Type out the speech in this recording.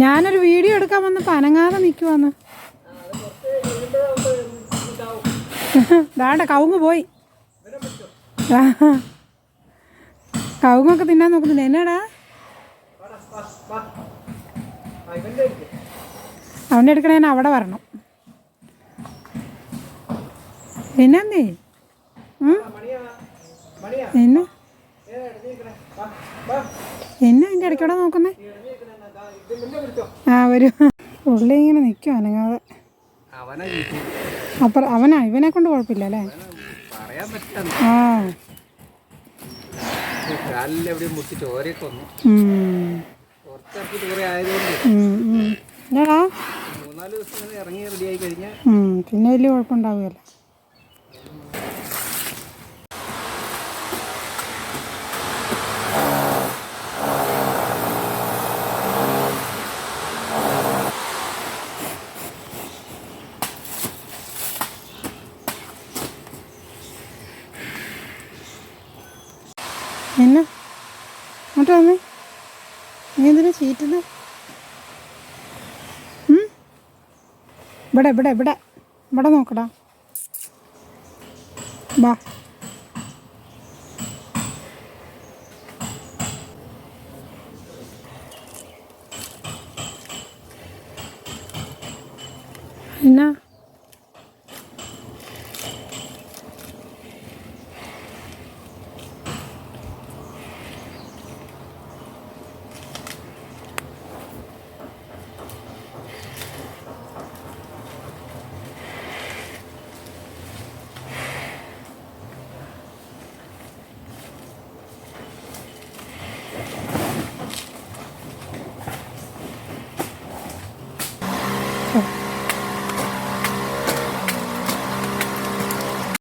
ഞാനൊരു വീഡിയോ എടുക്കാൻ വന്നപ്പോൾ അനങ്ങാതെ നിൽക്കുവാന്ന്. ദാണ്ട കവുങ്ങ് പോയി. കവുങ്ങൊക്കെ തിന്നാൻ നോക്കുന്നില്ല. എന്നാടാ അവൻ്റെ എടുക്കണേ അവിടെ വരണം. എന്നാന്നേ എന്നെ അതിൻ്റെ ഇടയ്ക്കൂടെ നോക്കുന്നേ? ആ വരൂ. പുള്ളി ഇങ്ങനെ നിൽക്കും അനങ്ങാതെ. അപ്പുറം അവനാ, ഇവനെ കൊണ്ട് കുഴപ്പമില്ല അല്ലേ? ആ പിന്നെ വലിയ കുഴപ്പമുണ്ടാവുകയല്ല. എന്നാ അങ്ങോട്ട് വന്നേ. നീ എന്തിനാ ചീറ്റുന്നത്? ഇവിടെ ഇവിടെ ഇവിടെ ഇവിടെ നോക്കടാ. വാ. എന്നാ